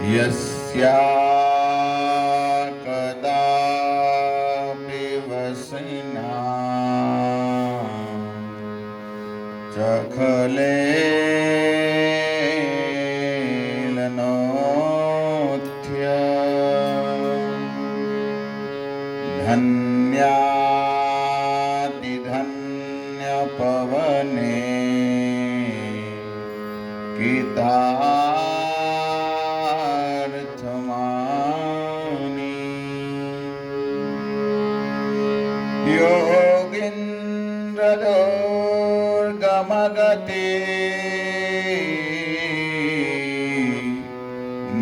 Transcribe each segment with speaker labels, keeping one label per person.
Speaker 1: यस्या कदापि वसना चखलेलनोथ्य धन्यातिधन्यपवने कितार्थमानि योगीन्द्रदुर्गमगते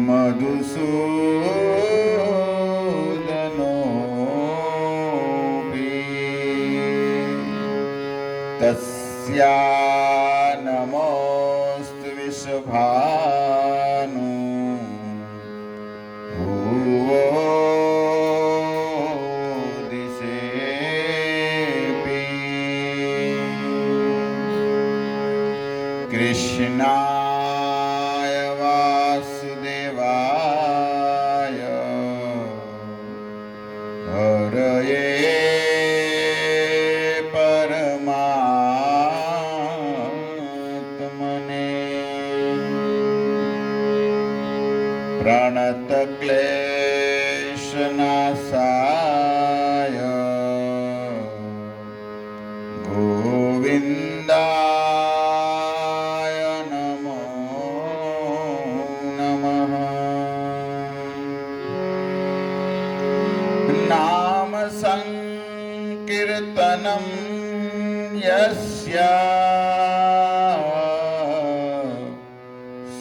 Speaker 1: मधुसूदनोऽपि तस्या नमोऽस्तु विश्वभानु भुवो दिशेऽपि कृष्णाय वासुदेवाय हरये परमात्मने प्रणतक्लेशनाशाय गोविन्दाय नमो नमः। नाम संकीर्तनं यस्य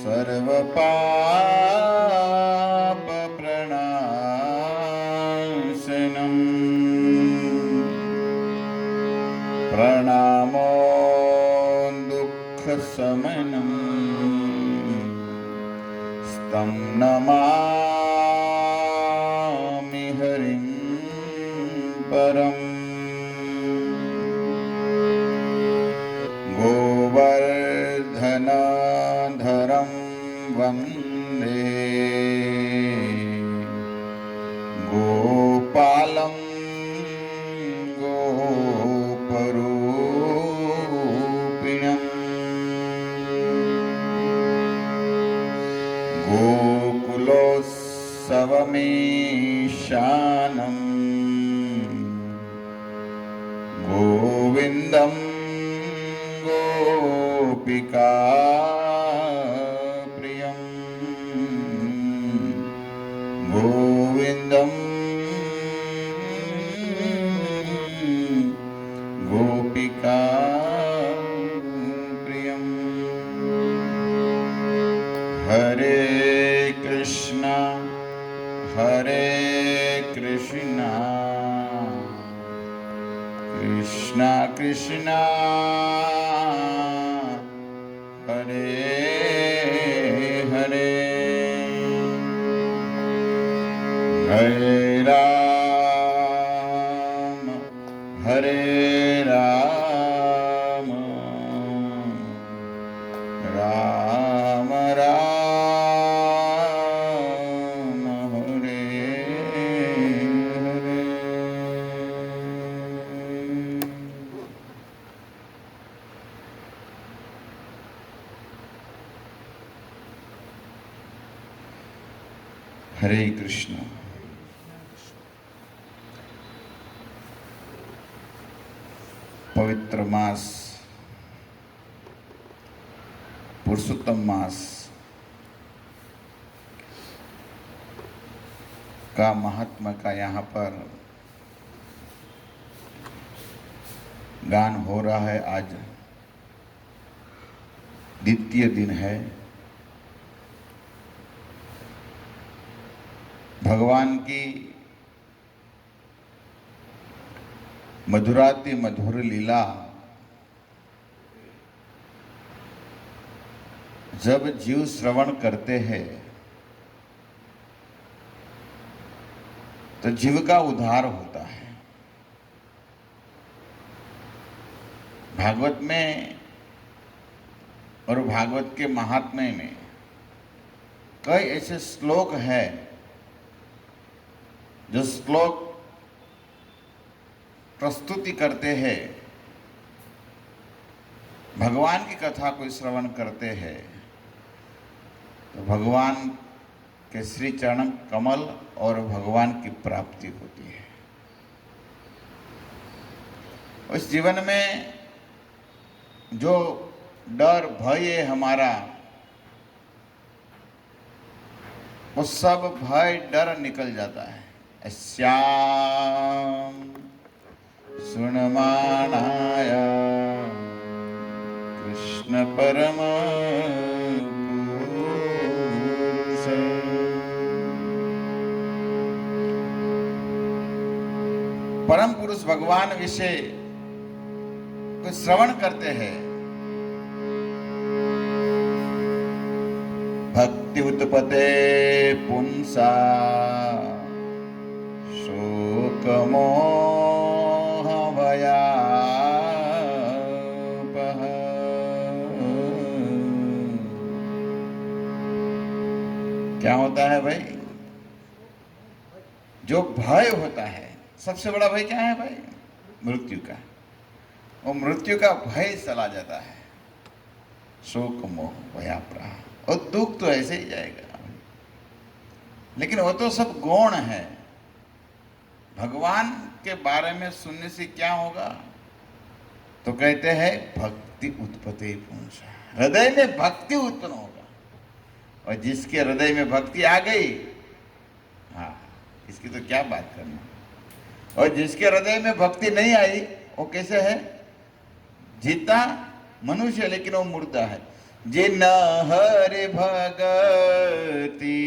Speaker 1: सर्वपापप्रणाशनम् प्रणामो दुःखशमनं तं नमामि हरिं परम्। गोवर्धनधरं वन्दे गोपालं गोपरूपिणम् गोकुलोत्सवमीशानं गोविन्दं गोपिकाप्रियं गोविन्दं गोपिकाप्रियम्। हरे कृष्णा कृष्णा कृष्णा हरे हरे हरे राम राम राम हरे हरे। हरे कृष्ण। पवित्र मास पुरुषोत्तम मास का महात्मा का यहाँ पर गान हो रहा है। आज द्वितीय दिन है। भगवान की मधुराति मधुर लीला जब जीव श्रवण करते हैं तो जीव का उद्धार होता है। भागवत में और भागवत के महात्म्य में कई ऐसे श्लोक हैं जो श्लोक प्रस्तुति करते हैं, भगवान की कथा को श्रवण करते हैं तो भगवान के श्री चरण कमल और भगवान की प्राप्ति होती है। उस जीवन में जो डर भय है हमारा, वो सब भय डर निकल जाता है। श्याम सुनमानाय कृष्ण परम पुरुष। परम पुरुष भगवान विषय को श्रवण करते हैं, भक्ति उत्पते पुंसा शोक मोह भयापः। क्या होता है भाई? जो भय होता है, सबसे बड़ा भय क्या है भाई? मृत्यु का। वो मृत्यु का भय चला जाता है। शोक मोह भयापह, और दुख तो ऐसे ही जाएगा। लेकिन वो तो सब गौण है। भगवान के बारे में सुनने से क्या होगा? तो कहते हैं भक्ति उत्पत्ति पुंसा, हृदय में भक्ति उत्पन्न होगा। और जिसके हृदय में भक्ति आ गई, हाँ, इसकी तो क्या बात करना। और जिसके हृदय में भक्ति नहीं आई, वो कैसे है? जीता मनुष्य लेकिन वो मुर्दा है। जिन हरि भगति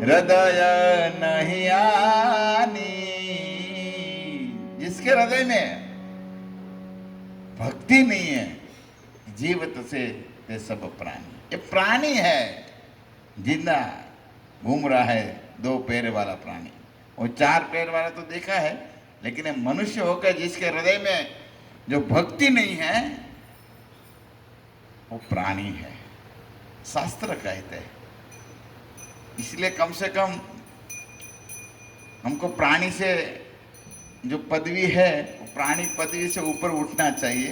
Speaker 1: हृदय नहीं आनी, जिसके हृदय में भक्ति नहीं है, जीवित से ते सब प्राणी। ये प्राणी है, जिंदा घूम रहा है, 2 पैर वाला प्राणी। वो 4 पैर वाला तो देखा है, लेकिन मनुष्य होकर जिसके हृदय में जो भक्ति नहीं है, वो प्राणी है, शास्त्र कहते हैं। इसलिए कम से कम हमको प्राणी से जो पदवी है, वो प्राणी पदवी से ऊपर उठना चाहिए।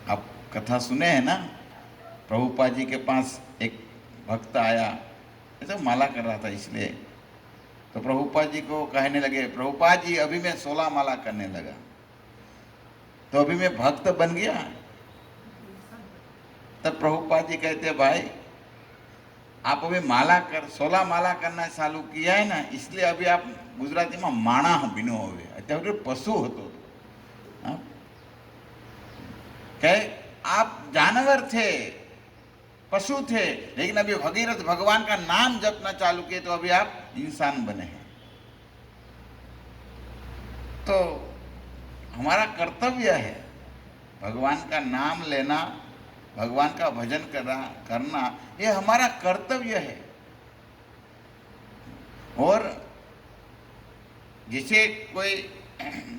Speaker 1: आप कथा सुने हैं ना, प्रभुपाद जी के पास एक भक्त आया, ऐसा माला कर रहा था, इसलिए तो प्रभुपाद जी को कहने लगे, प्रभुपाद जी अभी मैं 16 माला करने लगा, तो अभी मैं भक्त बन गया। तब प्रभुपाद जी कहते, भाई आप अभी 16 माला करना चालू किया है ना, इसलिए अभी आप गुजराती में माणा बिनो होवे, અત્યારે पशु होतो। कहे आप जानवर थे, पशु थे, लेकिन अभी भगीरथ भगवान का नाम जपना चालू किए तो अभी आप इंसान बने हैं। तो हमारा कर्तव्य है भगवान का नाम लेना, भगवान का भजन करना, ये हमारा कर्तव्य है। और जिसे कोई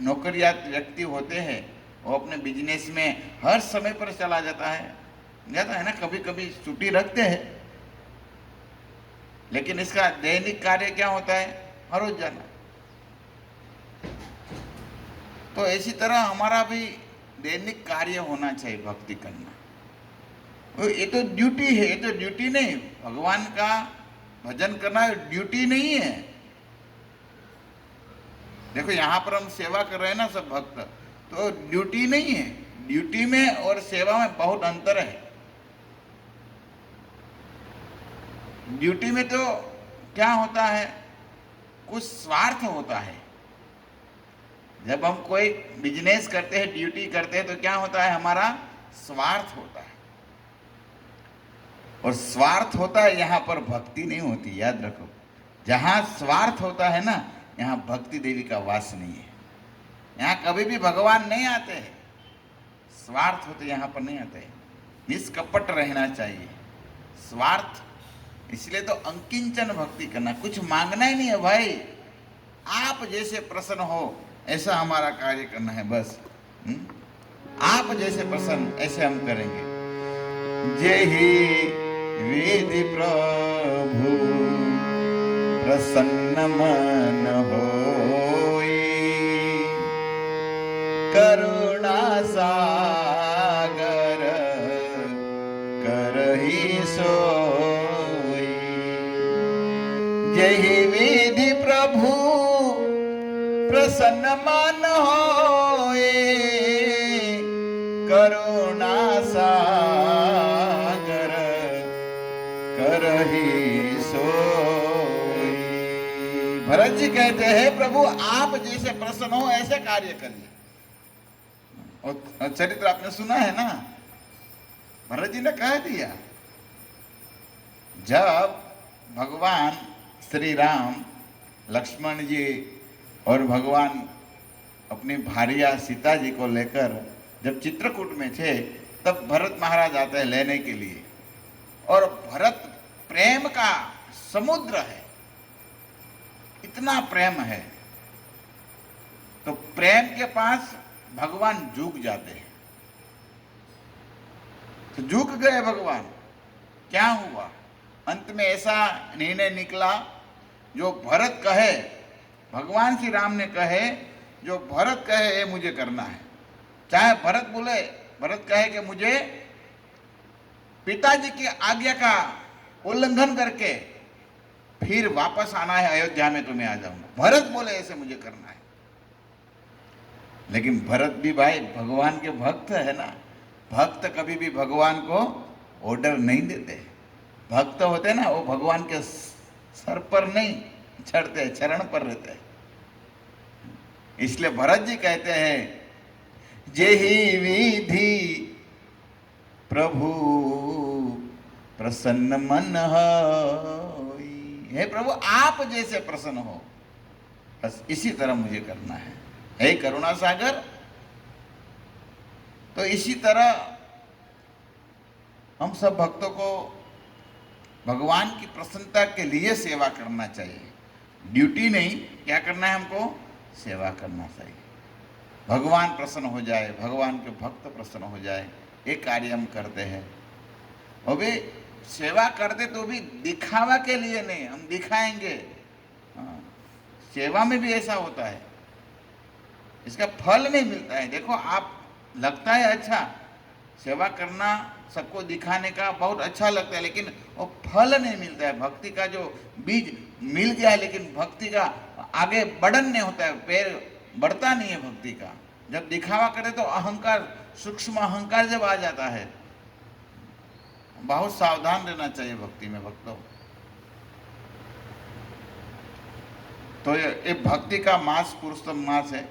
Speaker 1: नौकरियात व्यक्ति होते हैं, वो अपने बिजनेस में हर समय पर चला जाता है ना, कभी कभी छुट्टी रखते हैं, लेकिन इसका दैनिक कार्य क्या होता है? हर रोज जाना। तो इसी तरह हमारा भी दैनिक कार्य होना चाहिए भक्ति करना। ये तो ड्यूटी है, ये तो ड्यूटी नहीं। भगवान का भजन करना ड्यूटी नहीं है। देखो यहाँ पर हम सेवा कर रहे हैं ना सब भक्त, तो ड्यूटी नहीं है। ड्यूटी में और सेवा में बहुत अंतर है। ड्यूटी में तो क्या होता है, कुछ स्वार्थ होता है। जब हम कोई बिजनेस करते हैं, ड्यूटी करते हैं, तो क्या होता है? हमारा स्वार्थ होता है। और स्वार्थ होता है, यहाँ पर भक्ति नहीं होती, याद रखो। जहाँ स्वार्थ होता है ना, यहाँ भक्ति देवी का वास नहीं है। यहाँ कभी भी भगवान नहीं आते हैं। स्वार्थ होते यहाँ पर नहीं आते हैं। निष्कपट रहना चाहिए। स्वार्थ, इसलिए तो अंकिंचन भक्ति करना, कुछ मांगना ही नहीं है भाई। आप जैसे प्रसन्न हो ऐसा हमारा कार्य करना है, बस। आप जैसे प्रसन्न ऐसे हम करेंगे। जेहि विधि प्रभु प्रसन्न मन होई, करुणा सागर करहि सोई। जेहि विधि प्रभु प्रसन्न मन होए, करुणा सागर करहि सोई। भरत जी कहते हैं प्रभु आप जैसे प्रसन्न हो ऐसे कार्य करिए। और चरित्र आपने सुना है ना, भरत जी ने कह दिया जब भगवान श्री राम लक्ष्मण जी और भगवान अपनी भार्या सीता जी को लेकर जब चित्रकूट में थे, तब भरत महाराज आते हैं लेने के लिए। और भरत प्रेम का समुद्र है, इतना प्रेम है, तो प्रेम के पास भगवान झुक जाते हैं। तो झुक गए भगवान, क्या हुआ? अंत में ऐसा निर्णय निकला जो भरत कहे, भगवान श्री राम ने कहे जो भरत कहे ये मुझे करना है। चाहे भरत बोले, भरत कहे कि मुझे पिताजी की आज्ञा का उल्लंघन करके फिर वापस आना है अयोध्या में, तो मैं आ जाऊंगा। भरत बोले ऐसे मुझे करना है। लेकिन भरत भी भाई भगवान के भक्त है ना, भक्त कभी भी भगवान को ऑर्डर नहीं देते। भक्त होते ना वो भगवान के सर पर नहीं चढ़ते, चरण पर रहते हैं। इसलिए भरत जी कहते हैं जेहि विधि प्रभु प्रसन्न मन होई। हे प्रभु आप जैसे प्रसन्न हो बस इसी तरह मुझे करना है। हे करुणा सागर, तो इसी तरह हम सब भक्तों को भगवान की प्रसन्नता के लिए सेवा करना चाहिए। ड्यूटी नहीं, क्या करना है हमको? सेवा करना चाहिए। भगवान प्रसन्न हो जाए, भगवान के भक्त प्रसन्न हो जाए, ये कार्य हम करते हैं। और भी सेवा करते तो भी दिखावा के लिए नहीं, हम दिखाएंगे। सेवा में भी ऐसा होता है, इसका फल नहीं मिलता है। देखो आप लगता है अच्छा, सेवा करना सबको दिखाने का बहुत अच्छा लगता है, लेकिन वो फल नहीं मिलता है। भक्ति का जो बीज मिल गया है, लेकिन भक्ति का आगे बढ़न नहीं होता है, पैर बढ़ता नहीं है भक्ति का। जब दिखावा करे तो अहंकार, सूक्ष्म अहंकार जब आ जाता है, बहुत सावधान रहना चाहिए भक्ति में भक्तों। तो ये भक्ति का मास पुरुषोत्तम मास है।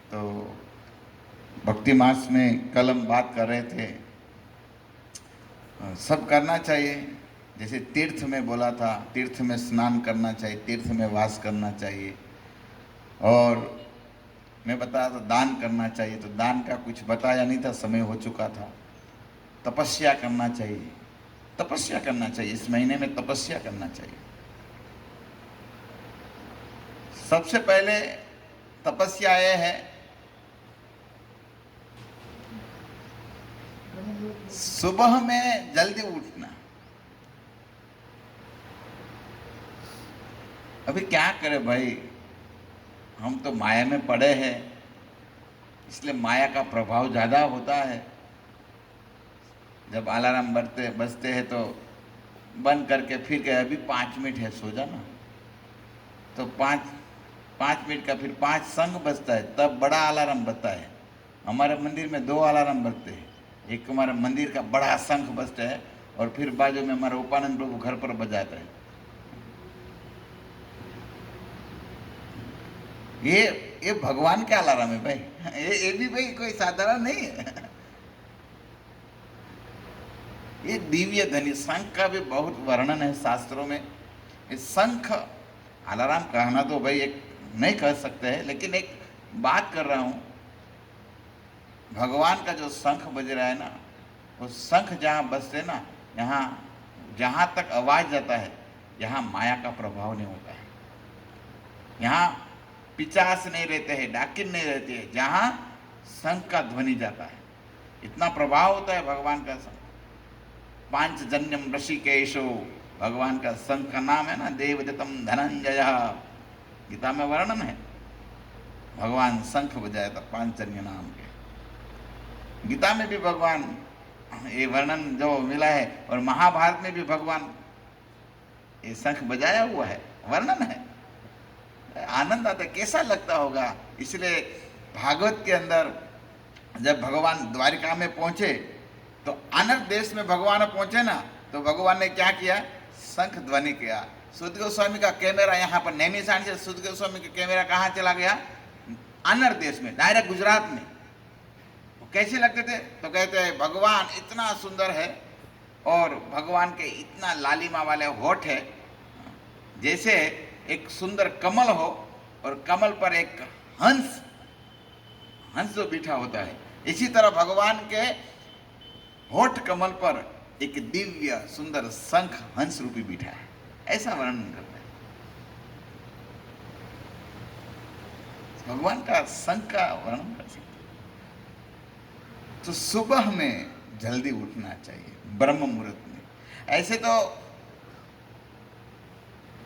Speaker 1: तो भक्ति मास में कल हम बात कर रहे थे, सब करना चाहिए। जैसे तीर्थ में बोला था, तीर्थ में स्नान करना चाहिए, तीर्थ में वास करना चाहिए। और मैं बताया था दान करना चाहिए, तो दान का कुछ बताया नहीं था, समय हो चुका था। तपस्या करना चाहिए, तपस्या करना चाहिए, इस महीने में तपस्या करना चाहिए। सबसे पहले तपस्या ये है सुबह में जल्दी उठना। अभी क्या करें भाई, हम तो माया में पड़े हैं, इसलिए माया का प्रभाव ज़्यादा होता है। जब अलार्म बजते हैं तो बंद करके फिर कहे अभी 5 मिनट है सो जाना, तो 5 मिनट का फिर 5 संग बजता है, तब बड़ा अलार्म बजता है। हमारे मंदिर में 2 अलार्म बजते हैं, एक हमारे मंदिर का बड़ा शंख बजता है और फिर बाजू में हमारा उपानंद प्रभु घर पर बजाता है। ये भगवान का अलार्म है भाई, ये भी भाई कोई साधारण नहीं है। ये दिव्य ध्वनि शंख का भी बहुत वर्णन है शास्त्रों में। ये शंख अलार्म कहना तो भाई एक नहीं कह सकते हैं, लेकिन एक बात कर रहा हूँ, भगवान का जो शंख बज रहा है ना, वो शंख जहाँ बजते ना, यहाँ जहाँ तक आवाज़ जाता है, यहाँ माया का प्रभाव नहीं होता है। यहाँ पिचास नहीं रहते हैं, डाकिन नहीं रहते हैं, जहाँ शंख का ध्वनि जाता है, इतना प्रभाव होता है भगवान का शंख। पांचजन्यम ऋषिकेशो, भगवान का शंख का नाम है ना, देवदत्तम धनंजय, गीता में वर्णन है। भगवान शंख बजाया था पांचजन्य नाम के। गीता में भी भगवान ये वर्णन जो मिला है, और महाभारत में भी भगवान ये शंख बजाया हुआ है, वर्णन है। आनंद आता है, कैसा लगता होगा। इसलिए भागवत के अंदर जब भगवान द्वारिका में पहुंचे तो अनर्थ देश में भगवान पहुंचे ना, तो भगवान ने क्या किया, शंख ध्वनि किया। सुध गोस्वामी का कैमरा यहाँ पर नैनीताल से सुध गोस्वामी का कैमरा कहाँ चला गया, अनर्थ देश में, डायरेक्ट गुजरात में। वो कैसे लगते थे, तो कहते हैं भगवान इतना सुंदर है और भगवान के इतना लालिमा वाले होठ है, जैसे एक सुंदर कमल हो और कमल पर एक हंस जो बैठा होता है, इसी तरह भगवान के होठ कमल पर एक दिव्य सुंदर शंख हंस रूपी बैठा है, ऐसा वर्णन करता है। भगवान का शंख का वर्णन कर सकते। तो सुबह में जल्दी उठना चाहिए, ब्रह्म मुहूर्त में। ऐसे तो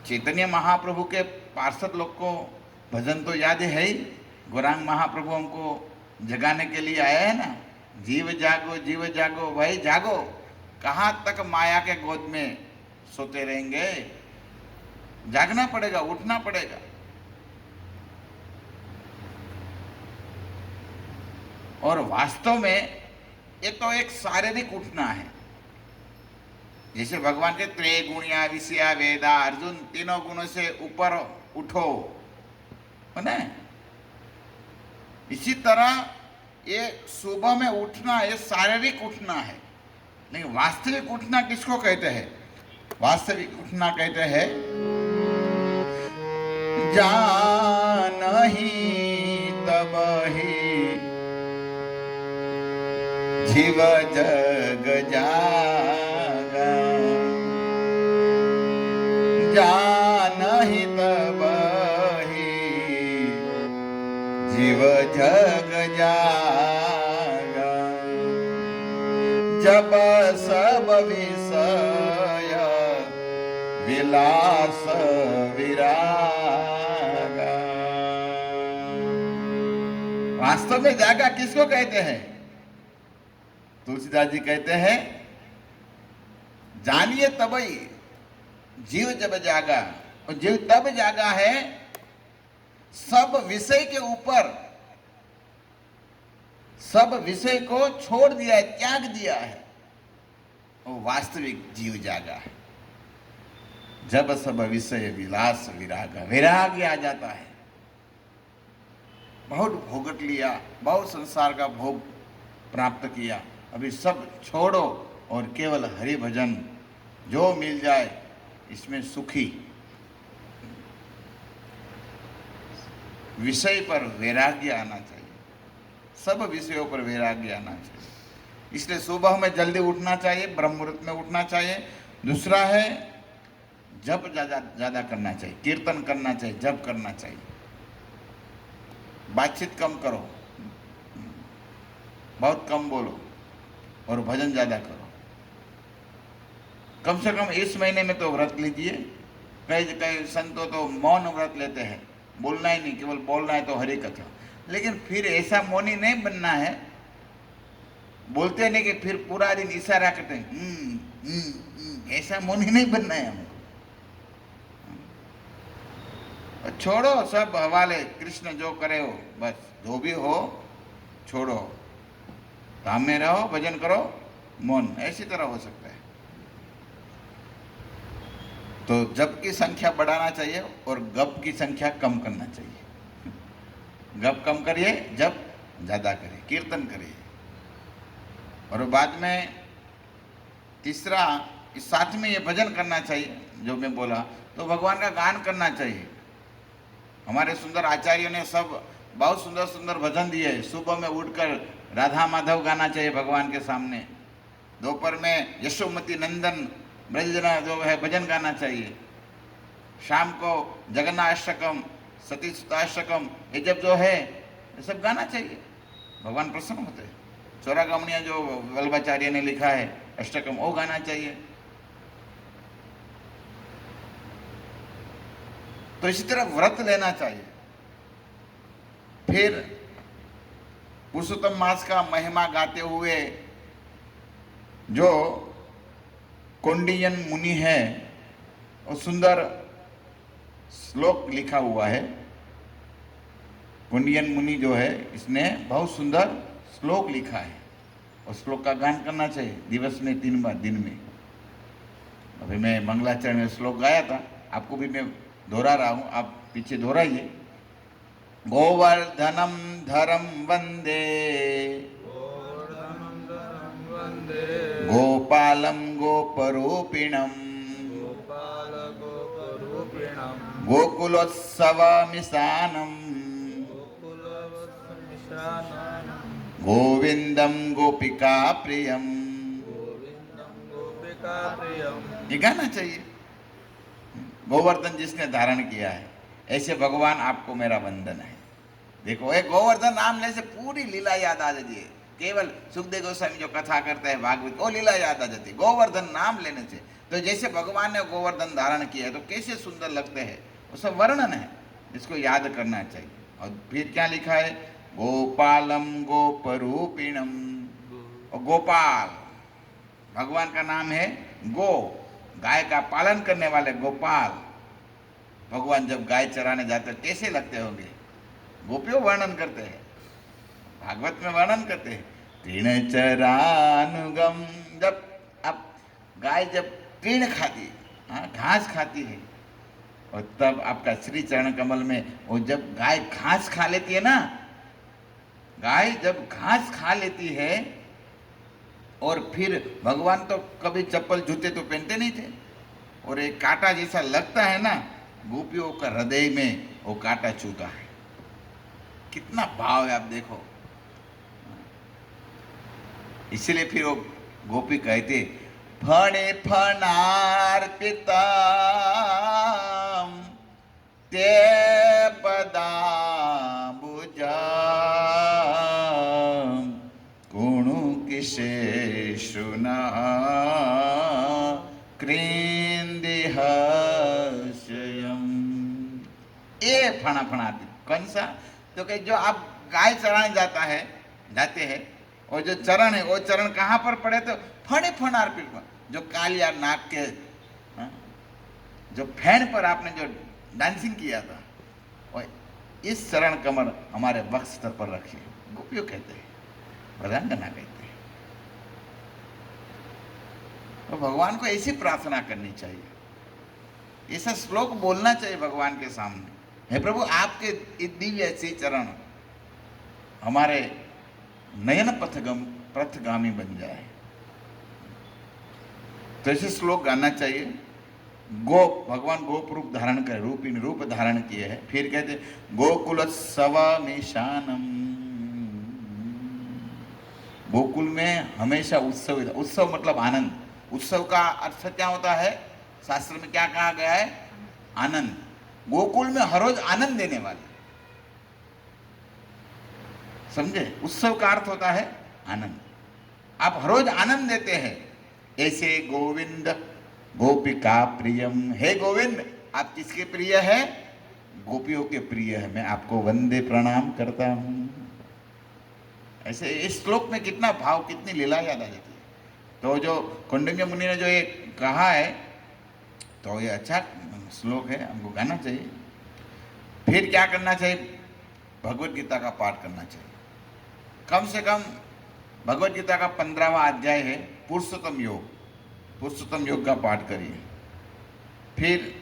Speaker 1: चैतन्य महाप्रभु के पार्षद लोग को भजन तो याद है ही। गौरांग महाप्रभु हमको जगाने के लिए आया है ना, जीव जागो भाई जागो, कहाँ तक माया के गोद में सोते रहेंगे, जागना पड़ेगा, उठना पड़ेगा। और वास्तव में ये तो एक शारीरिक उठना है। जैसे भगवान के त्रैगुणिया विषया वेदा, अर्जुन तीनों गुणों से ऊपर उठो, है ना। इसी तरह ये सुबह में उठना, ये शारीरिक उठना है। लेकिन वास्तविक उठना किसको कहते हैं, वास्तविक उठना कहते हैं जानहि तबहि जीव जग जागा, जानहि तबहि जीव जग जागा, जब सब विषय विलास विरागा। वास्तव में जागा किसको कहते हैं, तुलसीदास जी कहते हैं जानिए तबई जीव जब जागा। और जीव तब जागा है सब विषय के ऊपर, सब विषय को छोड़ दिया है, त्याग दिया है, वो वास्तविक जीव जागा है। जब सब विषय विलास विरागा, वैराग्य आ जाता है। बहुत भोगट लिया, बहुत संसार का भोग प्राप्त किया, अभी सब छोड़ो और केवल हरि भजन जो मिल जाए इसमें सुखी। विषय पर वैराग्य आना चाहिए, सब विषयों पर वैराग्य आना चाहिए। इसलिए सुबह में जल्दी उठना चाहिए, ब्रह्म मुहूर्त में उठना चाहिए। दूसरा है जप ज़्यादा करना चाहिए, कीर्तन करना चाहिए, जप करना चाहिए। बातचीत कम करो, बहुत कम बोलो और भजन ज़्यादा करो। कम से कम इस महीने में तो व्रत लीजिए। कई संतों तो मौन व्रत लेते हैं, बोलना ही नहीं, केवल बोलना है तो हरि कथा। लेकिन फिर ऐसा मौनी नहीं बनना है, बोलते नहीं कि फिर पूरा दिन इशारा करते हैं, ऐसा मौनी नहीं बनना है हमको। छोड़ो सब हवाले, कृष्ण जो करे हो, बस जो भी हो छोड़ो, धाम में रहो, भजन करो, मौन, ऐसी तरह हो सकता है। तो जप की संख्या बढ़ाना चाहिए और गप की संख्या कम करना चाहिए। गप कम करिए, जप ज़्यादा करिए, कीर्तन करिए। और बाद में तीसरा, इस साथ में ये भजन करना चाहिए जो मैं बोला, तो भगवान का गान करना चाहिए। हमारे सुंदर आचार्यों ने सब बहुत सुंदर सुंदर भजन दिए। सुबह में उठकर राधा माधव गाना चाहिए भगवान के सामने। दोपहर में यशोमती नंदन ब्रजना जो है भजन गाना चाहिए। शाम को जगन्नाथाष्टकम, सती सुताष्टकम, ये जब जो है ये सब गाना चाहिए, भगवान प्रसन्न होते हैं। चौरागमनिया जो वल्लभाचार्य ने लिखा है, अष्टकम वो गाना चाहिए। तो इसी तरह व्रत लेना चाहिए। फिर पुरुषोत्तम मास का महिमा गाते हुए जो कौंडिन्य मुनि है, और सुंदर श्लोक लिखा हुआ है। कौंडिन्य मुनि जो है, इसने बहुत सुंदर श्लोक लिखा है, और श्लोक का गान करना चाहिए दिवस में 3 बार, दिन में। अभी मैं मंगलाचरण में श्लोक गाया था, आपको भी मैं दोहरा रहा हूँ, आप पीछे दोहराइए। गोवर्धनम धरम वंदे, गोपालम गोपरूपिणम, गोकुलोत्सवमिशानम, गोविंदम गोपिका प्रियम। ये गाना चाहिए। गोवर्धन जिसने धारण किया है, ऐसे भगवान आपको मेरा वंदन है। देखो, एक गोवर्धन नाम लेने से पूरी लीला याद आ जाती है। केवल सुखदेव गोस्वामी जो कथा करते हैं भागवत, वो लीला याद आ जाती है गोवर्धन नाम लेने से। तो जैसे भगवान ने गोवर्धन धारण किया है, तो कैसे सुंदर लगते हैं, वो सब वर्णन है, इसको याद करना चाहिए। और फिर क्या लिखा है, गोपालम गोपरूपिणम। और गोपाल भगवान का नाम है। गो, गाय का पालन करने वाले गोपाल। भगवान जब गाय चराने जाते हैं कैसे लगते होंगे, गोपियों वर्णन करते हैं, भागवत में वर्णन करते हैं। तृण चरानुगम, जब अब गाय जब तृण खाती है, घास खाती है, और तब आपका श्री चरण कमल में वो जब गाय घास खा लेती है ना, गाय जब घास खा लेती है, और फिर भगवान तो कभी चप्पल जूते तो पहनते नहीं थे, और एक कांटा जैसा लगता है ना, गोपियों का हृदय में वो कांटा चूता है। कितना भाव है, आप देखो। इसलिए फिर वो गोपी कहते, फणे फणार्पिताम ते पदाम्बुजाम गुणु किशेषुना कृंदिहास्यम। ये फणा फणार्पित कौन सा? तो कि जो आप गाय चराने जाते हैं, और जो चरण है, वो चरण कहाँ पर पड़े? तो फणे फणार्पित, जो कालिया नाग के जो फैन पर आपने जो डांसिंग किया था, और इस चरण कमर हमारे वक्ष पर रखिए। गोपियों कहते हैं, वरांगना कहते हैं। तो भगवान को ऐसी प्रार्थना करनी चाहिए, ऐसा श्लोक बोलना चाहिए भगवान के सामने, हे प्रभु आपके दिव्य ऐसे चरण हमारे नयन पथगामी बन जाए। तो ऐसे श्लोक गाना चाहिए। गो, भगवान गोप रूप धारण करे, रूप धारण किए है। फिर कहते गोकुलोत्सवमिशानम, गोकुल में हमेशा उत्सव। उत्सव मतलब आनंद। उत्सव का अर्थ क्या होता है? शास्त्र में क्या कहा गया है? आनंद। गोकुल में हर रोज आनंद देने वाले, समझे? उत्सव का अर्थ होता है आनंद। आप हर रोज आनंद देते हैं। ऐसे गोविंद गोपिका प्रियम, हे गोविंद आप किसके प्रिय है? गोपियों के प्रिय है। मैं आपको वंदे प्रणाम करता हूं। ऐसे इस श्लोक में कितना भाव, कितनी लीला याद आ जाती है। तो जो कौंडिन्य मुनि ने जो ये कहा है, तो ये अच्छा श्लोक है, हमको गाना चाहिए। फिर क्या करना चाहिए? भगवत गीता का पाठ करना चाहिए। कम से कम भगवत गीता का 15वां अध्याय है पुरुषोत्तम योग, पुरुषोत्तम योग का पाठ करिए। फिर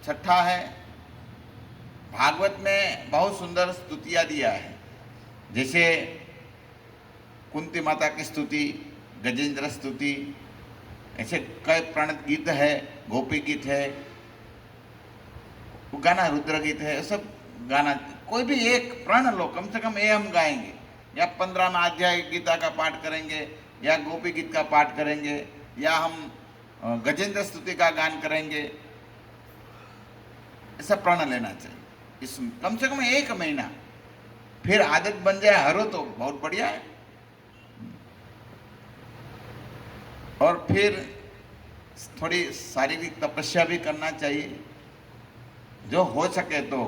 Speaker 1: छठा है, भागवत में बहुत सुंदर स्तुतियाँ दिया है, जैसे कुंती माता की स्तुति, गजेंद्र स्तुति, ऐसे कई प्रणत गीत है, गोपी गीत है, वो गाना रुद्र गीत है, सब गाना। कोई भी एक प्रण लो, कम से कम ये हम गाएंगे, या 15वां अध्याय गीता का पाठ करेंगे, या गोपी गीत का पाठ करेंगे, या हम गजेंद्र स्तुति का गान करेंगे। ऐसा प्रण लेना चाहिए इस कम से कम 1 महीना। फिर आदत बन जाए हर रोज तो बहुत बढ़िया है। और फिर थोड़ी शारीरिक तपस्या भी करना चाहिए। जो हो सके तो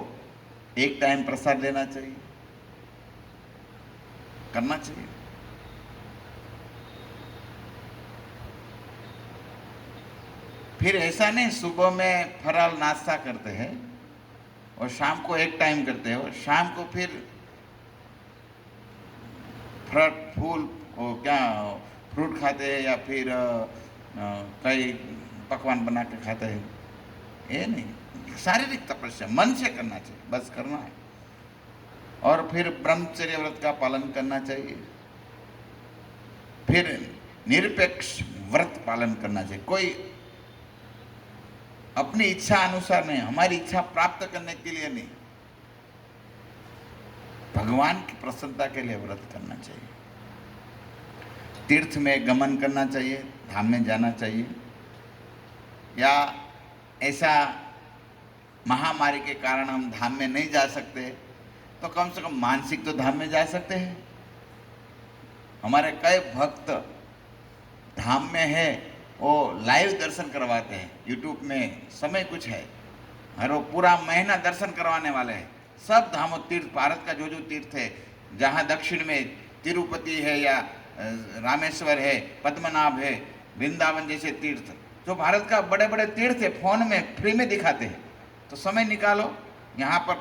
Speaker 1: एक टाइम प्रसाद लेना चाहिए, करना चाहिए। फिर ऐसा नहीं सुबह में फराल नाश्ता करते हैं और शाम को एक टाइम करते हो, शाम को फिर फूल और क्या फ्रूट खाते हैं या फिर कई पकवान बना के खाते हैं। ये नहीं, शारीरिक तपस्या मन से करना चाहिए, बस करना है। और फिर ब्रह्मचर्य व्रत का पालन करना चाहिए। फिर निरपेक्ष व्रत पालन करना चाहिए। कोई अपनी इच्छा अनुसार नहीं, हमारी इच्छा प्राप्त करने के लिए नहीं, भगवान की प्रसन्नता के लिए व्रत करना चाहिए। तीर्थ में गमन करना चाहिए, धाम में जाना चाहिए। या ऐसा महामारी के कारण हम धाम में नहीं जा सकते तो कम से कम मानसिक तो धाम में जा सकते हैं। हमारे कई भक्त धाम में है, वो लाइव दर्शन करवाते हैं। यूट्यूब में समय कुछ है और वो पूरा महीना दर्शन करवाने वाले हैं। सब धामों तीर्थ, भारत का जो जो तीर्थ है, जहाँ दक्षिण में तिरुपति है या रामेश्वर है, पद्मनाभ है, वृंदावन जैसे तीर्थ, जो भारत का बड़े बड़े तीर्थ है, फोन में फ्री में दिखाते हैं। तो समय निकालो, यहाँ पर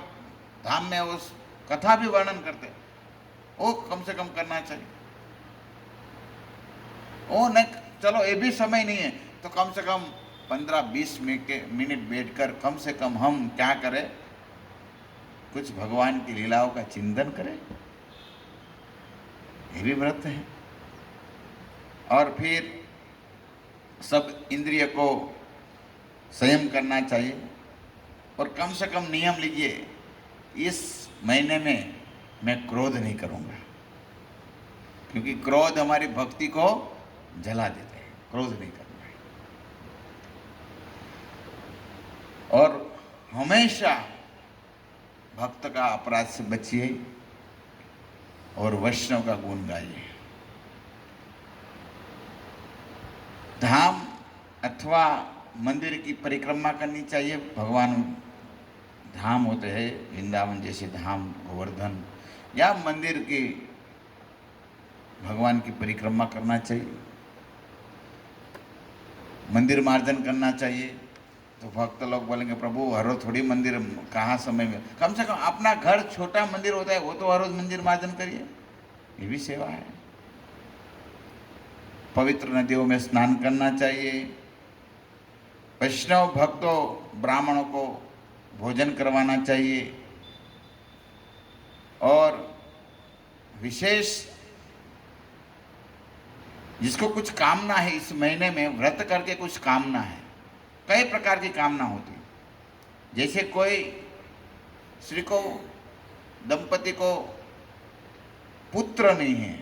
Speaker 1: धाम में उस कथा भी वर्णन करते हैं, वो कम से कम करना चाहिए। वो नहीं, चलो ये भी समय नहीं है तो कम से कम 15-20 मिनट बैठकर कम से कम हम क्या करें, कुछ भगवान की लीलाओं का चिंतन करें। ये भी व्रत है। और फिर सब इंद्रिय को संयम करना चाहिए। और कम से कम नियम लीजिए, इस महीने में मैं क्रोध नहीं करूँगा, क्योंकि क्रोध हमारी भक्ति को जला देते हैं। क्रोध नहीं करना है। और हमेशा भक्त का अपराध से बचिए और वैष्णव का गुण गाइए। धाम अथवा मंदिर की परिक्रमा करनी चाहिए। भगवान धाम होते हैं, वृंदावन जैसे धाम, गोवर्धन, या मंदिर की भगवान की परिक्रमा करना चाहिए। मंदिर मार्जन करना चाहिए। तो भक्त लोग बोलेंगे प्रभु हर रोज थोड़ी मंदिर, कहाँ समय में, कम से कम अपना घर छोटा मंदिर होता है, वो तो हर रोज मंदिर मार्जन करिए, ये भी सेवा है। पवित्र नदियों में स्नान करना चाहिए। वैष्णव भक्तों ब्राह्मणों को भोजन करवाना चाहिए। और विशेष जिसको कुछ कामना है इस महीने में, व्रत करके कुछ कामना है, कई प्रकार की कामना होती है। जैसे कोई स्त्री को, दंपति को पुत्र नहीं है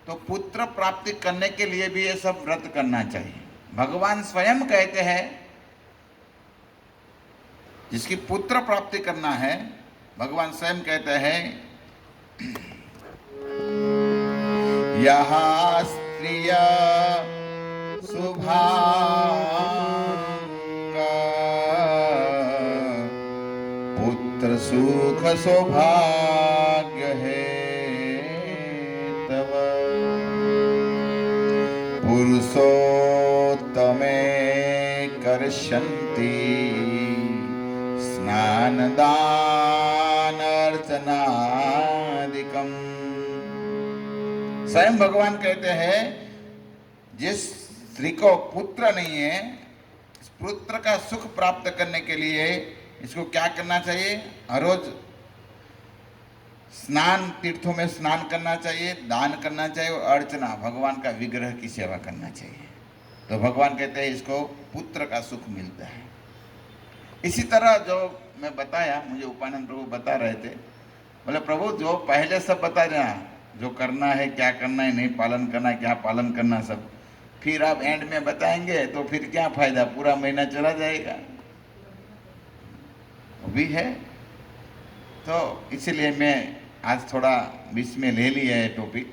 Speaker 1: तो पुत्र प्राप्ति करने के लिए भी ये सब व्रत करना चाहिए। भगवान स्वयं कहते हैं जिसकी पुत्र प्राप्ति करना है, भगवान स्वयं कहते हैं यहाँ स्त्रिया शुभांगा पुत्र सुख सौभाग्य है तव पुरुषोत्तमे कर्षन्ति स्नान दान अर्चनादिकम। स्वयं भगवान कहते हैं जिस स्त्री को पुत्र नहीं है, पुत्र का सुख प्राप्त करने के लिए इसको क्या करना चाहिए, हर रोज स्नान, तीर्थों में स्नान करना चाहिए, दान करना चाहिए और अर्चना, भगवान का विग्रह की सेवा करना चाहिए। तो भगवान कहते हैं इसको पुत्र का सुख मिलता है। इसी तरह जो मैं बताया, मुझे उपानंद प्रभु बता रहे थे, बोले प्रभु जो पहले सब बता देना, जो करना है, क्या करना है, नहीं पालन करना है, क्या पालन करना, सब फिर आप एंड में बताएंगे तो फिर क्या फायदा, पूरा महीना चला जाएगा। भी है तो इसलिए मैं आज थोड़ा बीच में ले लिया है टॉपिक।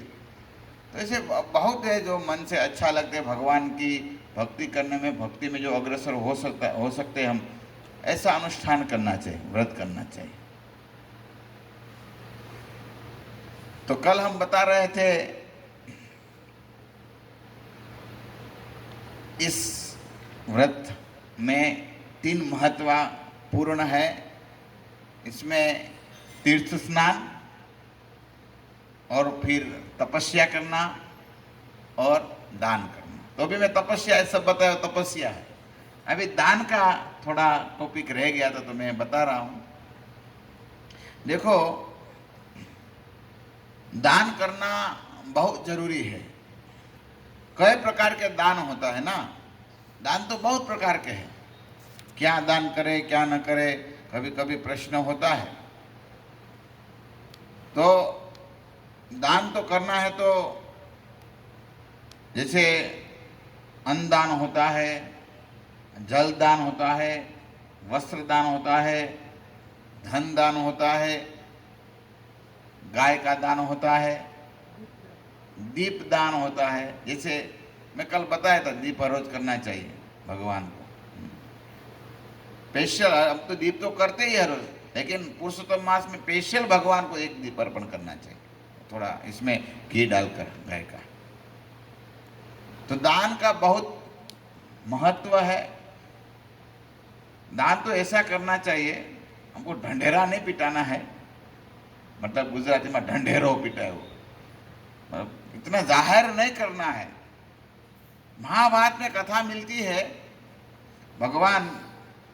Speaker 1: तो ऐसे बहुत है जो मन से अच्छा लगते हैं, भगवान की भक्ति करने में, भक्ति में जो अग्रसर हो सकते हैं हम, ऐसा अनुष्ठान करना चाहिए, व्रत करना चाहिए। तो कल हम बता रहे थे इस व्रत में 3 महत्वपूर्ण है। इसमें तीर्थ स्नान और फिर तपस्या करना और दान करना। तो अभी मैं तपस्या ये सब बताया, तपस्या है। अभी दान का थोड़ा टॉपिक रह गया था तो मैं बता रहा हूं। देखो, दान करना बहुत जरूरी है। कई प्रकार के दान होता है ना, दान तो बहुत प्रकार के हैं। क्या दान करे क्या न करे, कभी कभी प्रश्न होता है। तो दान तो करना है, तो जैसे अन्न दान होता है, जल दान होता है, वस्त्र दान होता है, धन दान होता है, गाय का दान होता है, दीप दान होता है। जैसे मैं कल बताया था, दीप हर रोज करना चाहिए भगवान को स्पेशल। अब तो दीप तो करते ही हर रोज, लेकिन पुरुषोत्तम मास में स्पेशल भगवान को एक दीप अर्पण करना चाहिए, थोड़ा इसमें घी डालकर गाय का। तो दान का बहुत महत्व है। दान तो ऐसा करना चाहिए, हमको ढंढेरा नहीं पिटाना है, मतलब गुजराती में ढंढेरो पिटाए वो, मतलब इतना जाहिर नहीं करना है। महाभारत में कथा मिलती है, भगवान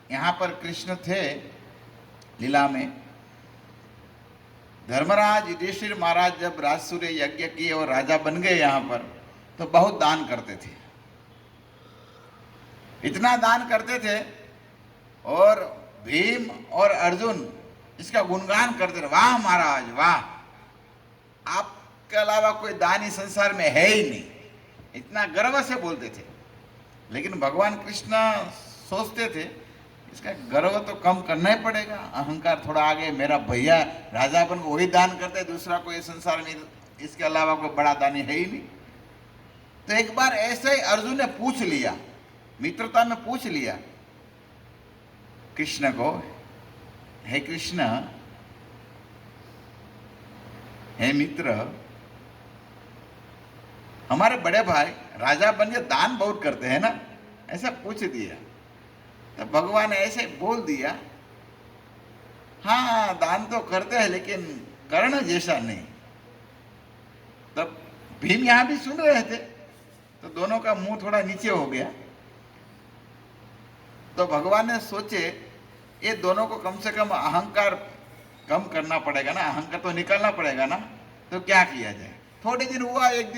Speaker 1: यहाँ पर कृष्ण थे लीला में। धर्मराज युधिष्ठिर महाराज जब राजसूय यज्ञ किए और राजा बन गए यहाँ पर, तो बहुत दान करते थे, इतना दान करते थे। और भीम और अर्जुन इसका गुणगान करते थे, वाह महाराज वाह, आपके अलावा कोई दानी संसार में है ही नहीं, इतना गर्व से बोलते थे। लेकिन भगवान कृष्ण सोचते थे इसका गर्व तो कम करना ही पड़ेगा, अहंकार थोड़ा आगे, मेरा भैया राजा बन को वही दान करते, दूसरा कोई संसार में इसके अलावा कोई बड़ा दानी है ही नहीं। तो एक बार ऐसे ही अर्जुन ने पूछ लिया, मित्रता में पूछ लिया कृष्ण को, हे कृष्ण, हे मित्र, हमारे बड़े भाई राजा बन के दान बहुत करते हैं ना, ऐसा पूछ दिया। तो भगवान ने ऐसे बोल दिया, हाँ दान तो करते हैं लेकिन कर्ण जैसा नहीं। तब भीम यहां भी सुन रहे थे, तो दोनों का मुंह थोड़ा नीचे हो गया। तो भगवान ने सोचे ये दोनों को कम से कम अहंकार कम करना पड़ेगा ना, अहंकार तो निकालना पड़ेगा ना। तो क्या किया जाए। थोड़े दिन हुआ, एक दिन